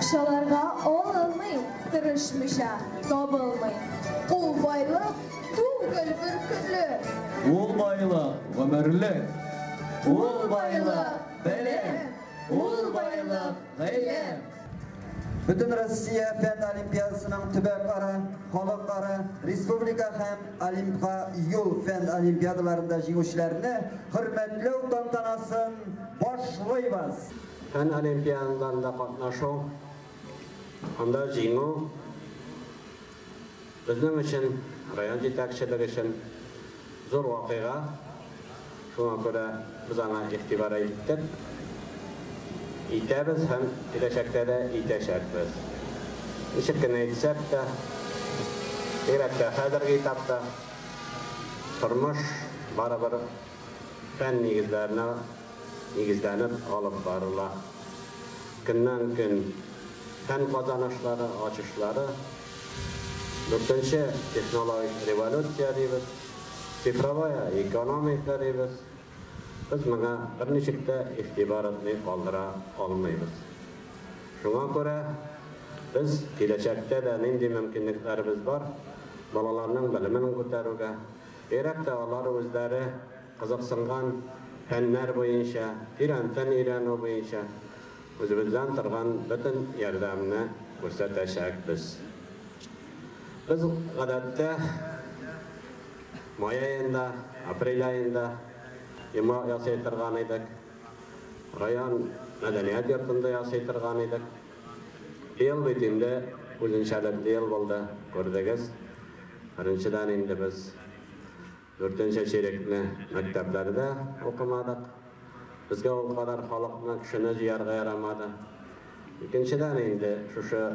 Akşalarga olmay, tırışmışa tabılmay. Ул байлык түгел бер көнле. Ул байлык гомерлек. Ул байлык белем. Ул байлык гыйлем. Bütün Россия Fen Olimpiadasının tübekara, halkara, Respublika hem Olimpiya yol Fen Olimpiadalarında jinguşlarını hürmetli tantanaсын başlayız. Fen Olimpiadalarında katnaşu, anda jingu, bizning için, rayon yetakçilik için zor vakıya, şuna göre biz ana ihtibara ettik. İtəbiz hem gelecekte de iteşekbiz. Nişikini etsek de, gerekte hazırgi etapta turmuş barabir fen negizlenip alıp barıla. Günden gün fen kazanışları, açışları, 4. texnologik revolütsiya deymiz, sifrovaya ekonomika deymiz. Biz buna bir neçikte ihtibaratını kaldıra almayız. Şuna göre biz gelecekte de nindi mümkünliklerimiz var. Balalarının bilimini kotarıga, gerekte onlar özleri kızıksıngan fenler boyunca, fen öğrenme boyunca özümüzden turgan bütün yardımını göstereceğiz. Biz adette May ayında, April ayında Yema yasaytırgan edik. Rayon medeniyet yurtunda yasaytırgan edik. Yıl bitimde uzunçalıklı yıl oldu gördüğünüz. Birinciden indi biz 4. çeyrekli mekteplerde okumadık. Bizge o kadar halkına kişini ziyarga yaramadı. İkinciden indi şu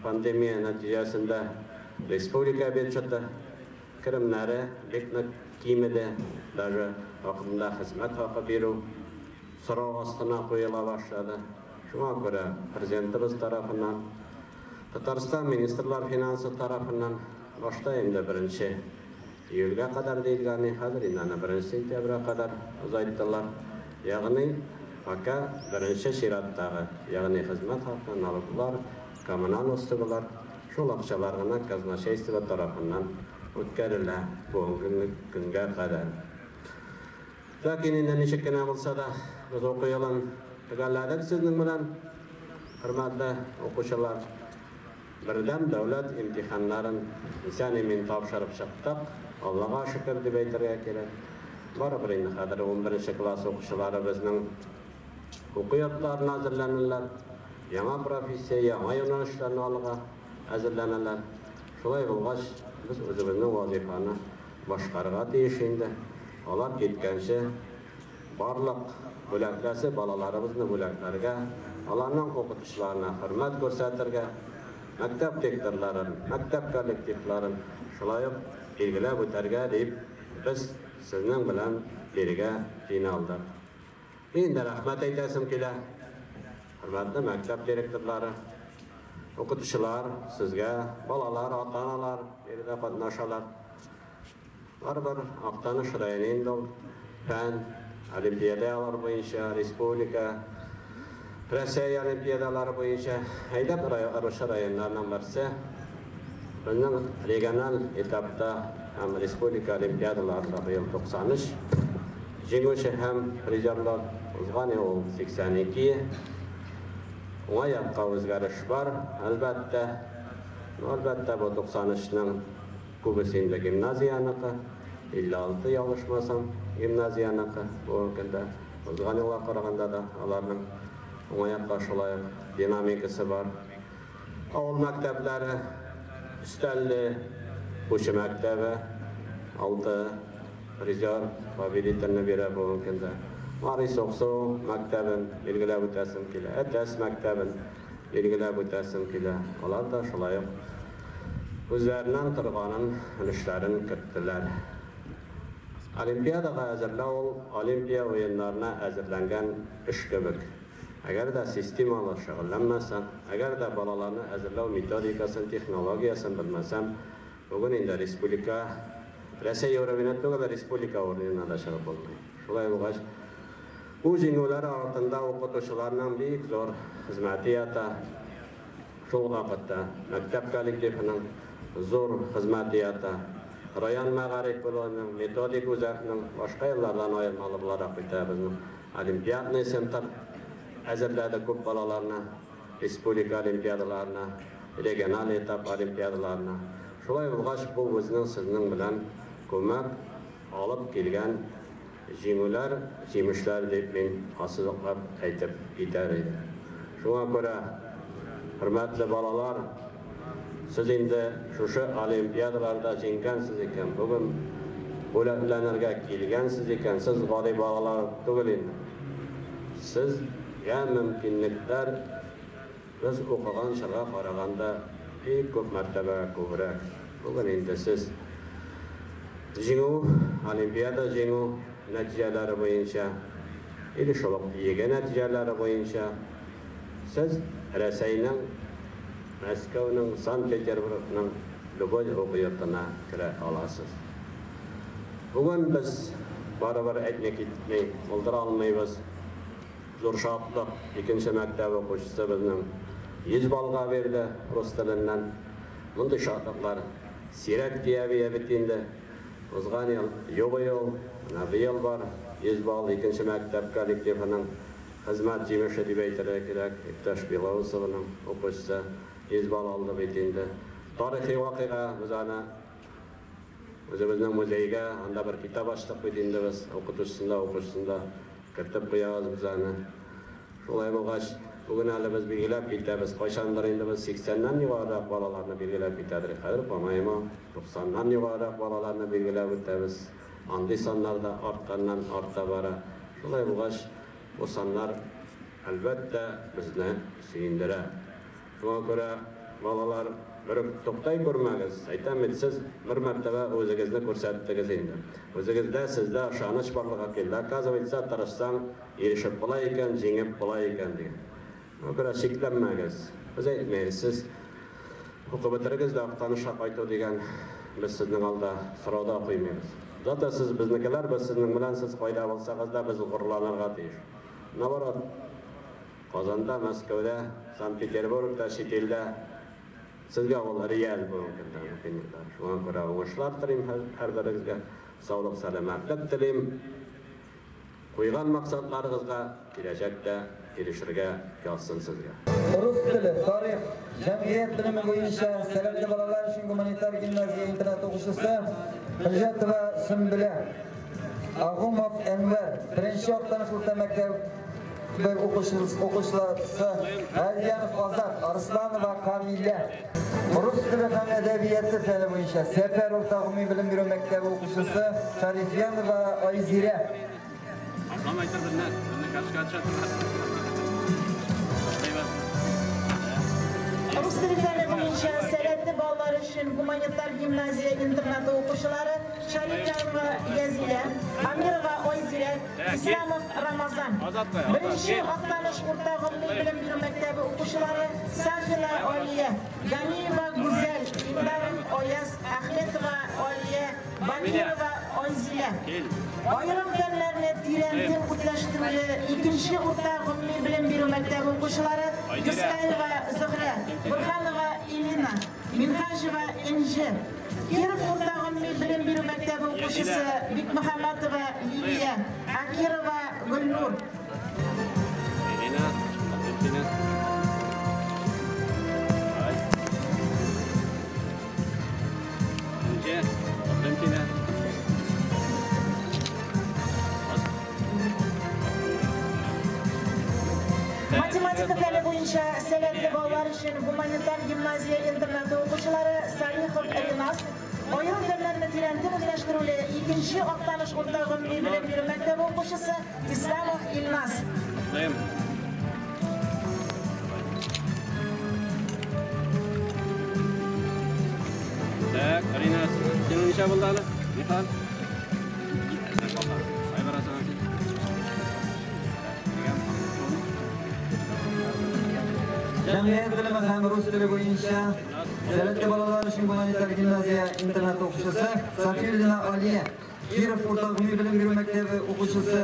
pandemiya neticesinde Respublika büdjeti kirimleri bekmek giymedi. Даже akımda hizmet hakkı veru sıra astına koyula başladı. Şuna göre Prezidentimiz tarafından, Tataristan Ministerler Finansı tarafından başta indi 1. İyulga kadar deyilgani, hazır inanı 1. sentyabr'a kadar uzayttılar. Yani vaka 1. şirattağı, yani hizmet hakkı, nalıklar, kommunal uslubular, şu akçalarına Kaznaşeysiva tarafından ötkerilir bu günge kadar. Lakin indi nişikine olsa da biz okuyalım tıgalladık sizin bilen hürmetli okuşular. Birden devlet imtihanların insan emin tavşarıp çıktık. Allah'a şükür deb aytırga kerak. Baribir indi hozir 11. klass okuşuları bizning okuyatlarına hazırlanırlar. Yana professiya, yana yo'nalishlarni olg'a hazırlanırlar. Şulay bo'lgach biz o'zimizning vazifani boshqarga tiyishindi. Olar ketgancha barliq bo'laklasi balalarimizni bo'laklariga, ularning o'qituvchilarini hurmat ko'rsatirga, maktab direktorlarini, maktab kollektivlarini shulayib belgilab o'targa deb biz sizning bilan beriga qiynaldik. Endi rahmat aytasim kelar. Hurmatli maktab direktorlari, o'qituvchilar, sizga balalar, ota-onalar yerda qatnashadilar. Baribir Aqtanish rayonida fan olimpiadalar bo'yicha, respublika, Rossiya olimpiadalari bo'yicha haydab o'sha rayonlardan birisi. Bizning regional etapda ham respublika olimpiadalarida yil 93 jenguvchi ham prizerlar o'zg'ani 82. Ona yoqqa o'zgarish bor. Albatta bu 93ning ko'pisi gimnaziyaniki, 56 yanlışmasam gimnaziyaniki. Bu kunda o'zg'aniga qaraganda da ularning ona yoqqa shulay dinamikasi bor. Avul maktablari üstelli, qo'shi maktabi 6 prizer favoritinni beradi bu kunda. Maris Oqsu maktabin belgilab o'tasim kelar. Atas maktabin belgilab o'tasim kelar. Ular da shulay o'zlarining turg'anin ishlarini kiritdilar. Olimpiadaga hazırlaw olimpiya o'yinlarına hazırlangan ish kebek. Agar da sistemalı shug'ullanmasam, agar da balalarni hazırlaw metodikasini, texnologiyasini bilmasam, bugun endi respublika, Rossiya Eurovinetto'ga respublika o'rnida shug'ul bo'lmaydi. Shulay bo'lgach, bu jenguvlar ortida o'qituvchilarning bek zo'r xizmati yata. Şol vaqtda maktab kollektivining zo'r xizmatiyati rayon ma'arif bo'limining metodik o'zakning boshqa yillardan ayirmali bo'larak bizning olimpiadni sentr hazırladı ko'p bolalarni respublika olimpiadalarına, regional etap olimpiadalarına. Şolay bo'lg'ach bu o'zining sizning bilan ko'mak olib kelgan jinglar, jemishlar deb men osilqab aytib ketar edim. Shunga ko'ra, hurmatli bolalar, siz endi shu olimpiadalarda jenggansiz ekan, bugun bo'latlanarga kelgansiz ekan, siz g'olib bolalar tug'il endi. Sizga mumkinliklar biz o'qigan shirga qaraganda ko'p martaba ko'proq. Bugun endi siz jingu, olimpiada jingu natijalari bo'yicha, erishib yegan natijalari bo'yicha siz Rossiyaning, Moskvaning, Sankt-Peterburgning Luboj o'qiyotgana kira olasiz. Bugun biz baribir aytmay o'ldira olmaymiz. Zo'r shodlik ikinci maktab o'quvchisi bizning 100 balga berdi rus tilidan. Bunday shodliklar sirak diye bitindi. O'zgan yil, yo'q yil, bu yil bor 100 bal ikinci maktab kollektivining xizmat jemishi deb aytilishi kerak. Iktash Belousovning o'quvchisi 100 bal oldi bitindi. Tarixiy voqea bizani o'zimizning muzeyga anda bir kitob ochdik bitindi biz o'quvchisida kiritib qo'yamiz bizani. Shulay bo'lg'ach, bugun hali biz belgilab ketamiz. Qachondir endi biz 80dan yuqoriroq bolalarni belgilab ketadik. Hozir bo'lmaymi? 90dan yuqoriroq bolalarni belgilab o'tamiz. Andi sonlarda ortgandan orta bora. Shulay bo'lg'ach, bu sonlar albatta bizni suyundiradi. Shunga ko'ra bolalar bir to'xtay ko'rmagiz. Aytaman, siz bir martaba o'zingizni ko'rsatdingiz endi. O'zingizda sizda ishonch borligi keldi. Qazoyitsa tarashsang erishib qolay ekan, jengib qolay ekan degan. Shunga ko'ra cheklanmagiz. Biz aytmaymiz, siz o'qib bitirgizda tanishqa qaytib degan biz sizning olda so'rovda qo'ymaymiz. Zaten siz biznikilar, biz sizning bilan siz qo'yda bo'lsangiz-da biz g'ururlanarga tegish. Navorot Qozonda, Moskvada, Sankt-Peterburgda, chet elda sizga ular real bo'lganlar. Shunga ko'ra o'g'ishlar tilayim har biringizga sog'lik, salomatlik tilayim. Qo'ygan maqsadlaringizga kelajakda erishishga kelsin sizga. Rus tili, tarix, jamiyat bilimi bo'yicha savatli bolalar uchun gumanitar gimnaziya internat o'quvchisi Hijjatova Sumbula Ag'umov Enver, birinchi yoqdanish o'rta maktab o'quvchilari Aliyanov Ozod, Arslonova Kamila. Rus tili ham adabiyoti fani bo'yicha Safar o'rta umumiy bilim berish maktabi o'quvchisi Sharifyanova Oyzira. Aslan aytır bunlar. Bunlar kaç. Rus tili fani bo'yicha savatli bolalar uchun gumanitar gimnaziya internati o'quvchilari Sharifyanova Yazila, Amirova Oyzira, Islamov Ramazan. Birinchi oqlanish o'rta umumiy bilim berish maktabi o'quvchilari Safina Oliya, Ganiyeva Guzal, Ibrahim Oyaz, Ahmedova Oliya, Bamirova Oyzila. Ayrim fanlarni terantin o'tlashtiruvchi ikinchi o'rta umumiy bilim berish maktabi o'quvchilari Iskayeva Zuhra, Burxanova Elina, Minhajova Inji, Kirov o'rta umumiy bilim berish maktabi o'quvchisi Bikmuhammadova Liviya, Akirova Gulnur. Elina, Matematika fani bo'yicha savatli bolalar uchun gumanitar gimnaziya internati o'quvchilari Salihov Elinas, ayrim fanlarni terantin o'zlashtiruvchi ikinchi oqlanish o'rta umumiy bilim berish maktabi o'quvchisi Islamov Ilnas. Tak, Arinas, jangan bisa bentala. Nihal. Saya merasa Jamiyat bilimi ham rus tili bo'yicha savatli bolalar uchun gumanitar gimnaziya internat o'quvchisi Safiyulina Aliya, Kirov o'rta umumiy bilim berish maktabi o'quvchisi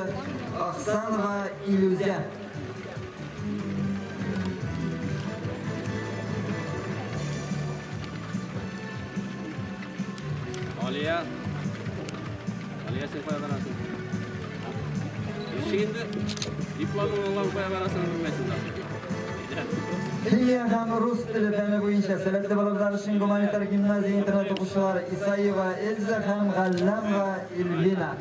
Ahsanova Ilyuziya. Adresin koya verasın. Şimdi diplomun olan koya verasını bilmesin de. Keyin ham rus tili fani bo'yicha Salatli bolalar uchun gumanitar gimnaziya internat o'quvchilari Isayeva Elza ham G'allam va Elvina.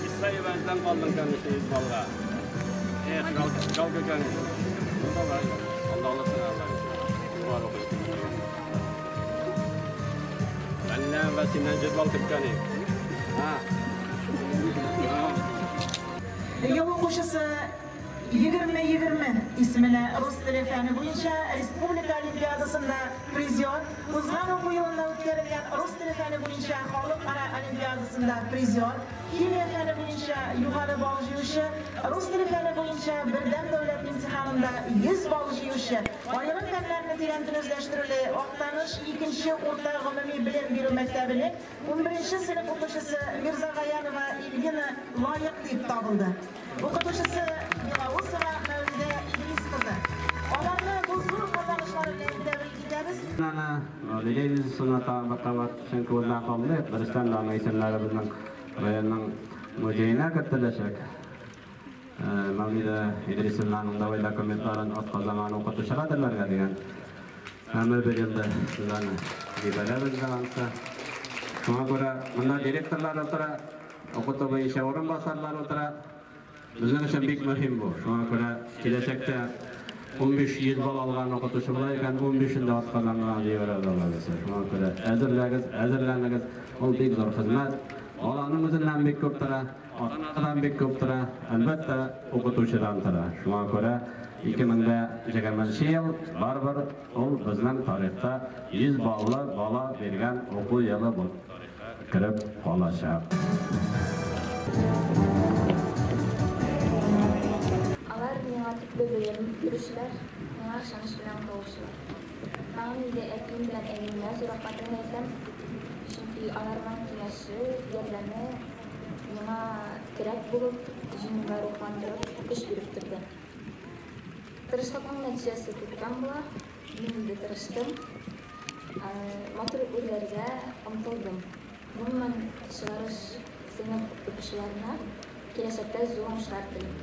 Isayeva'dan kaldım kendisi valla. Kalk kendisi. Allah sana Allah'ım. Var o. Benden ve sinden cedval tıpkanı. Ha. Yıl o'quvchisi 2020 ismini rus tili fani bo'yicha Respublika Olimpiadasida prizyor, o'zgan o'quv yilida o'tkazilgan rus tili fani bo'yicha xalqaro olimpiadasida prizyor, kimyo fani bo'yicha yuqori ball yuvishchi, rus tili fani bo'yicha birdan davlat imtihonida 100 ball yuvishchi, ayrim fanlarni tengtilashtirilib, Oqtanish 2-chi o'rta umumiy bilim beruv maktabining 11-sinf o'quvchisi Mirzag'ayanova Elvina loyiq deb topildi. O'qituvchisi Belarusova Mavlida Idris qizi. Ularni bu zo'r qozonishlar bilan tabriklaymiz. Ana Leyliz sunata baqavat şenko'zdan qoldi. Biristan isimlari bizning rayonning muzeyina kiritilishi. Mavlida Idrisovning davlat dokumentlarini o'tqa zamon o'qituvchilarga degan amr berildi. Sizlarni bebalamiz zamansa. Shunga ko'ra bunda direktorlar o'tira, o'qutuv bo'yicha o'rinbosarlar o'tira. Bizning uchun bek muhim bu. Shunga ko'ra kelajakda 15 bal algan o'qituvchi bo'lar ekan, 15'inde atqazangan deyveradilar. Shunga ko'ra azirlangiz, ol bek zo'r xizmat. Olanning o'zidan bek ko'ptira, otadan bek ko'ptira, albatta o'qituvchidan tira. Shunga ko'ra 2020-yil baribir ol bizning tarixda 100 balli bola bergan o'quv yili bo'lib kirib qolashadi. Bölüm görüşler, bana şans bilen kavuşlar. Ben de ekim bilen elimle sorakatını ettim. Çünkü alarman kiyaşı yerlerine bana gerek bulup, jiniga ruhlandırıp, iş biriktirdi. Tırışlıkın neticesi tutkan bu, ben de tırıştım. Motor ürlerge umtuldum. Bunun çıkarış sınıf okuşlarına gelecekte zoğun şart dilim.